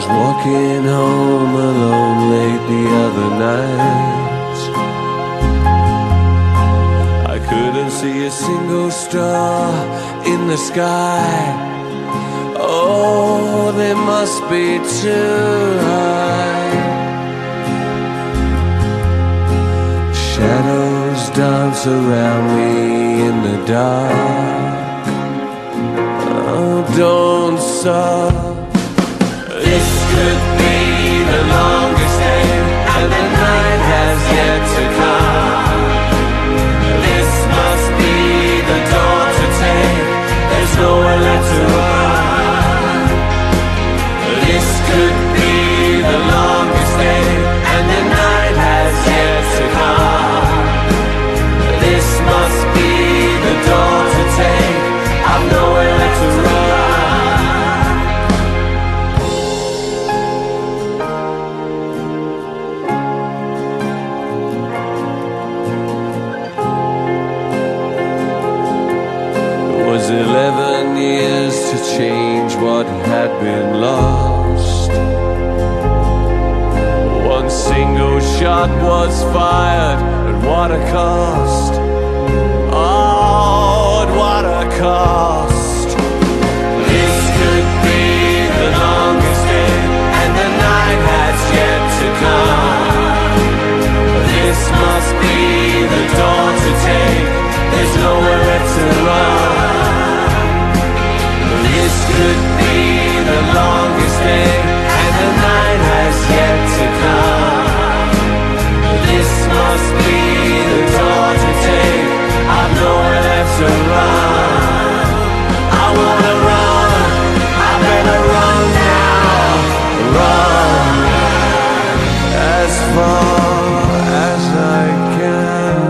Walking home alone late the other night, I couldn't see a single star in the sky. Oh, they must be too high. Shadows dance around me in the dark. Oh, don't stop. This could be the longest day, and the night has yet to come. This must be the door to take, there's nowhere left to run. This could be the longest day, and the night has yet to come. This must be the door to take, I've nowhere left to run. It was 11 years to change what had been lost. One single shot was fired, at what a cost. Oh, at what a cost. This could be the longest day, and the night has yet to come. This must be the door to take, there's nowhere left to run. This could be the longest day, and the night has yet to come. This must be the door to take, I've nowhere left to run. I wanna run, I better run now. Run as far as I can.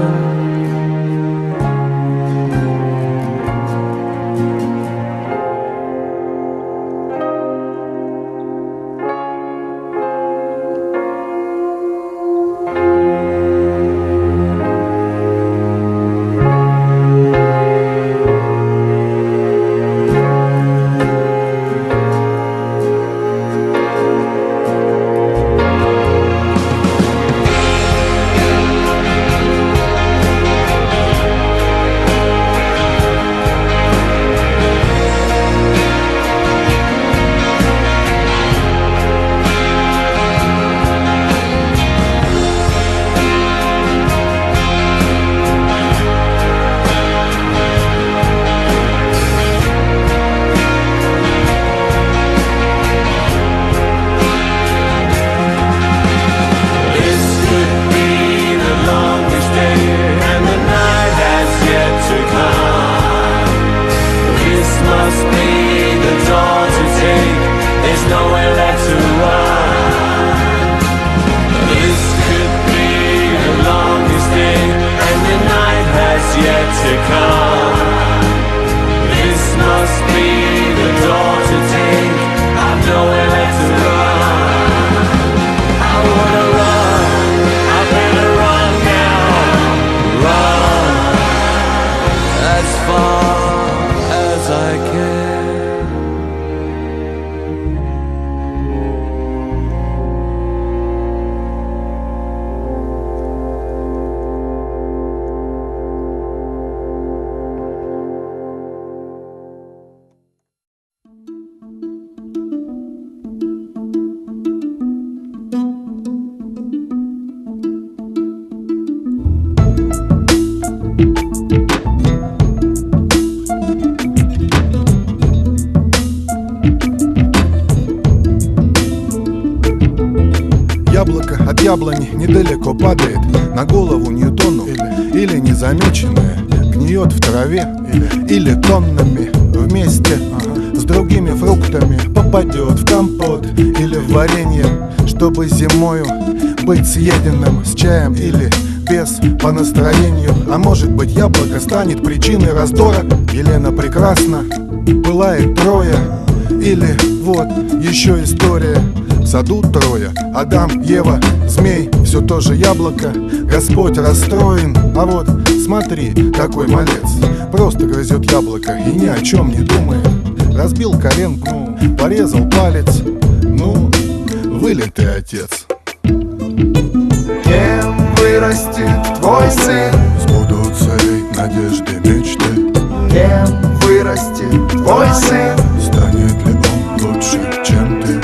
Яблони недалеко падает на голову Ньютону, или незамеченное гниет в траве, или тоннами вместе с другими фруктами попадет в компот или в варенье, чтобы зимою быть съеденным с чаем или без по настроению. А может быть, яблоко станет причиной раздора. Елена прекрасна, пылает Троя. Или вот еще история. В саду трое: Адам, Ева, змей, все то же яблоко. Господь расстроен, а вот смотри, какой малец. Просто грызет яблоко и ни о чем не думает. Разбил коленку, порезал палец. Ну, вылитый отец. Кем вырастет твой сын? Сбудутся ли надежды, мечты? Кем вырастет твой сын? Станет ли он лучше, чем ты?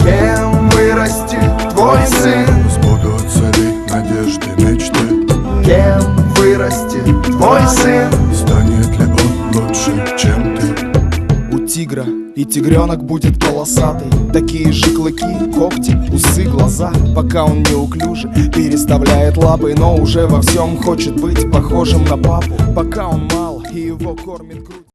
Кем вырастет твой сын? Сбудутся ли надежды, мечты? Кем вырастет твой сын? Станет ли он лучше, чем ты? У тигра и тигренок будет полосатый. Такие же клыки, когти, усы, глаза. Пока он неуклюже переставляет лапы, но уже во всем хочет быть похожим на папу. Пока он мал и его кормит грудь.